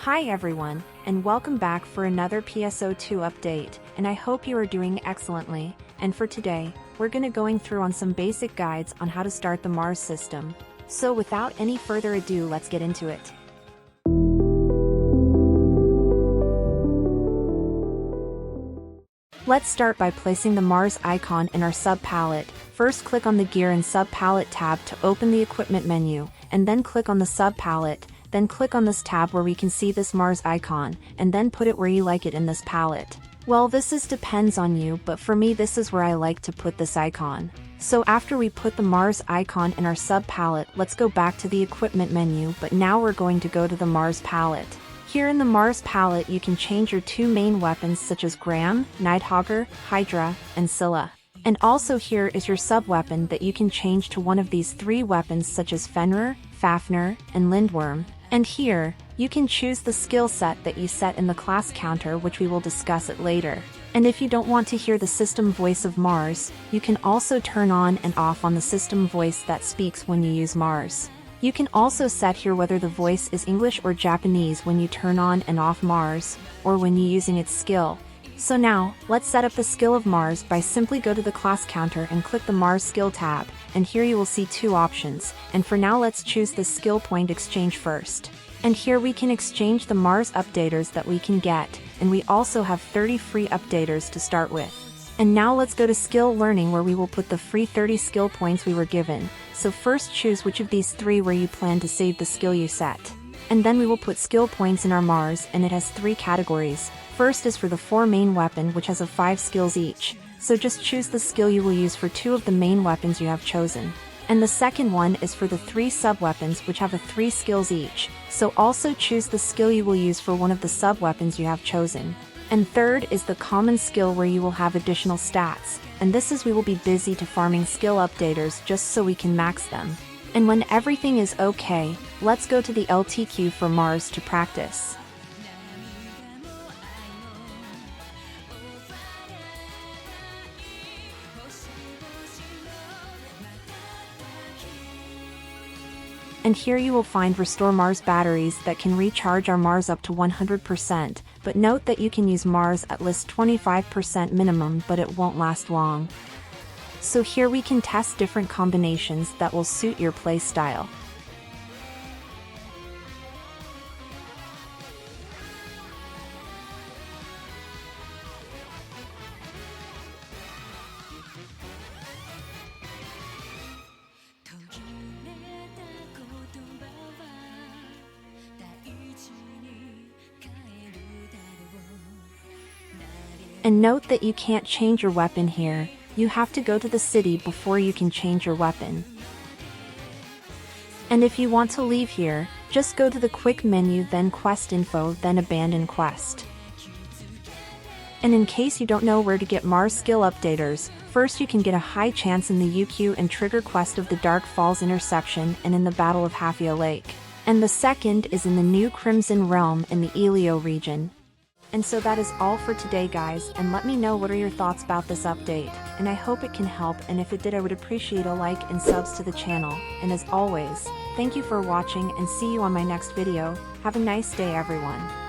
Hi everyone, and welcome back for another PSO2 update, and I hope you are doing excellently. And for today, we're going through on some basic guides on how to start the M.A.R.S system. So without any further ado, let's get into it. Let's start by placing the M.A.R.S icon in our sub-palette. First click on the Gear and Sub-Palette tab to open the equipment menu, and then click on the sub-palette. Then click on this tab where we can see this M.A.R.S icon, and then put it where you like it in this palette. Well, this depends on you, but for me this is where I like to put this icon. So after we put the M.A.R.S icon in our sub-palette, let's go back to the equipment menu, but now we're going to go to the M.A.R.S palette. Here in the M.A.R.S palette you can change your two main weapons such as Graham, Nighthawker, Hydra, and Scylla. And also here is your sub-weapon that you can change to one of these three weapons such as Fenrir, Fafnir, and Lindworm. And here, you can choose the skill set that you set in the class counter, which we will discuss it later. And if you don't want to hear the system voice of M.A.R.S, you can also turn on and off on the system voice that speaks when you use M.A.R.S. You can also set here whether the voice is English or Japanese when you turn on and off M.A.R.S, or when you're using its skill. So now, let's set up the skill of M.A.R.S by simply go to the class counter and click the M.A.R.S skill tab, and here you will see two options, and for now let's choose the skill point exchange first. And here we can exchange the M.A.R.S updaters that we can get, and we also have 30 free updaters to start with. And now let's go to skill learning where we will put the free 30 skill points we were given. So first choose which of these three where you plan to save the skill you set. And then we will put skill points in our M.A.R.S, and it has three categories. First is for the 4 main weapon, which has 5 skills each. So just choose the skill you will use for 2 of the main weapons you have chosen. And the second one is for the 3 sub-weapons, which have 3 skills each. So also choose the skill you will use for one of the sub-weapons you have chosen. And third is the common skill where you will have additional stats. And this is we will be busy to farming skill updaters just so we can max them. And when everything is okay, let's go to the LTQ for M.A.R.S to practice. And here you will find Restore M.A.R.S batteries that can recharge our M.A.R.S up to 100%, but note that you can use M.A.R.S at least 25% minimum, but it won't last long. So here we can test different combinations that will suit your play style. And note that you can't change your weapon here, you have to go to the city before you can change your weapon. And if you want to leave here, just go to the quick menu, then quest info, then abandon quest. And in case you don't know where to get M.A.R.S skill updaters, first you can get a high chance in the UQ and trigger quest of the Dark Falls interception and in the Battle of Hafia Lake. And the second is in the new Crimson Realm in the Elio region. And so that is all for today guys, and let me know what are your thoughts about this update, and I hope it can help, and if it did I would appreciate a like and subs to the channel, and as always, thank you for watching and see you on my next video. Have a nice day everyone.